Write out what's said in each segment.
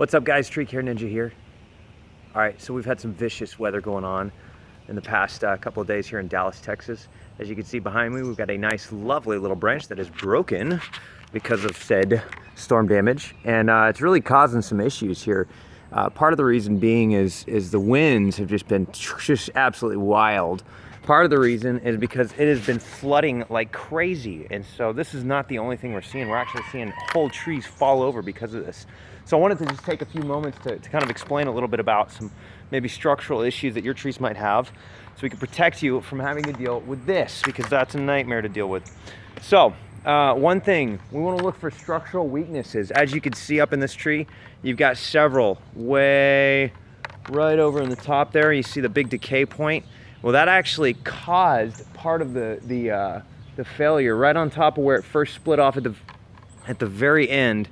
What's up, guys? Tree Care Ninja here. All right, so we've had some vicious weather going on in the past couple of days here in Dallas, Texas. As you can see behind me, we've got a nice, lovely little branch that is broken because of said storm damage, and it's really causing some issues here. Part of the reason being is the winds have just been absolutely wild. Part of the reason is because it has been flooding like crazy, and so this is not the only thing we're seeing. We're actually seeing whole trees fall over because of this. So I wanted to just take a few moments to kind of explain a little bit about some maybe structural issues that your trees might have, so we can protect you from having to deal with this, because that's a nightmare to deal with. So one thing, we want to look for structural weaknesses. As you can see up in this tree, you've got several way right over in the top there. You see the big decay point. Well, that actually caused part of the failure. Right on top of where it first split off at the very end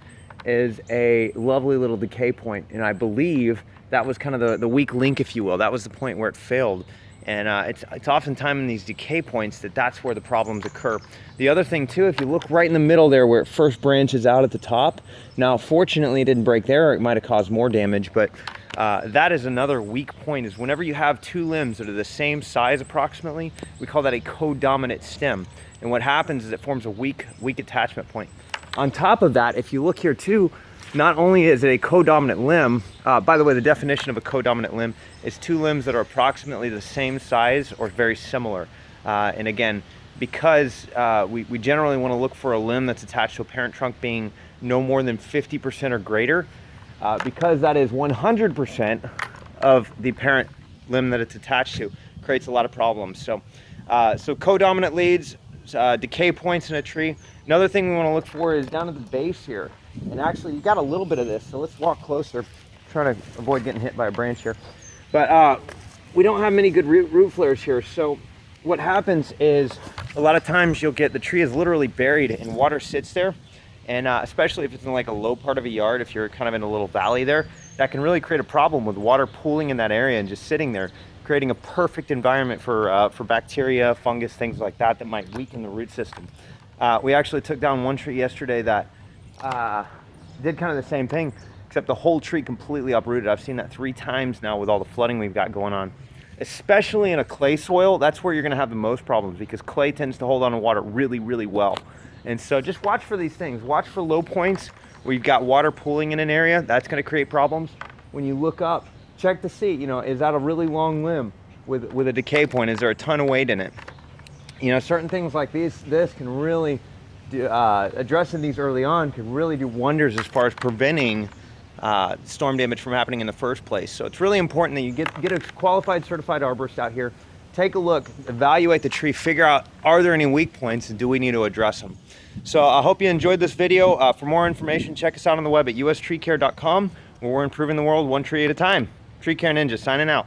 is a lovely little decay point, and I believe that was kind of the weak link, if you will. That was the point where it failed, and it's oftentimes in these decay points that's where the problems occur. The other thing too, if you look right in the middle there where it first branches out at the top, now fortunately it didn't break there, or it might have caused more damage, but that is another weak point. Is whenever you have two limbs that are the same size approximately, we call that a codominant stem, and what happens is it forms a weak attachment point. On top of that, if you look here too, not only is it a codominant limb, by the way, the definition of a codominant limb is two limbs that are approximately the same size or very similar. And again, because we generally want to look for a limb that's attached to a parent trunk being no more than 50% or greater, because that is 100% of the parent limb that it's attached to, creates a lot of problems. So codominant leads, decay points in a tree. Another thing we want to look for is down at the base here. And actually, you got a little bit of this, so let's walk closer. Trying to avoid getting hit by a branch here. But we don't have many good root flares here. So what happens is a lot of times you'll get the tree is literally buried and water sits there. And especially if it's in like a low part of a yard, if you're kind of in a little valley there, that can really create a problem with water pooling in that area and just sitting there, creating a perfect environment for bacteria, fungus, things like that might weaken the root system. We actually took down one tree yesterday that did kind of the same thing, except the whole tree completely uprooted. I've seen that 3 times now with all the flooding we've got going on. Especially in a clay soil, that's where you're gonna have the most problems, because clay tends to hold on to water really, really well. And so just watch for these things. Watch for low points where you've got water pooling in an area. That's gonna create problems. When you look up, check to see, is that a really long limb with a decay point? Is there a ton of weight in it? Certain things like this can really addressing these early on could really do wonders as far as preventing storm damage from happening in the first place. So it's really important that you get a qualified, certified arborist out here, take a look, evaluate the tree, figure out, are there any weak points and do we need to address them? So I hope you enjoyed this video. For more information, check us out on the web at ustreecare.com, where we're improving the world one tree at a time. Tree Care Ninja signing out.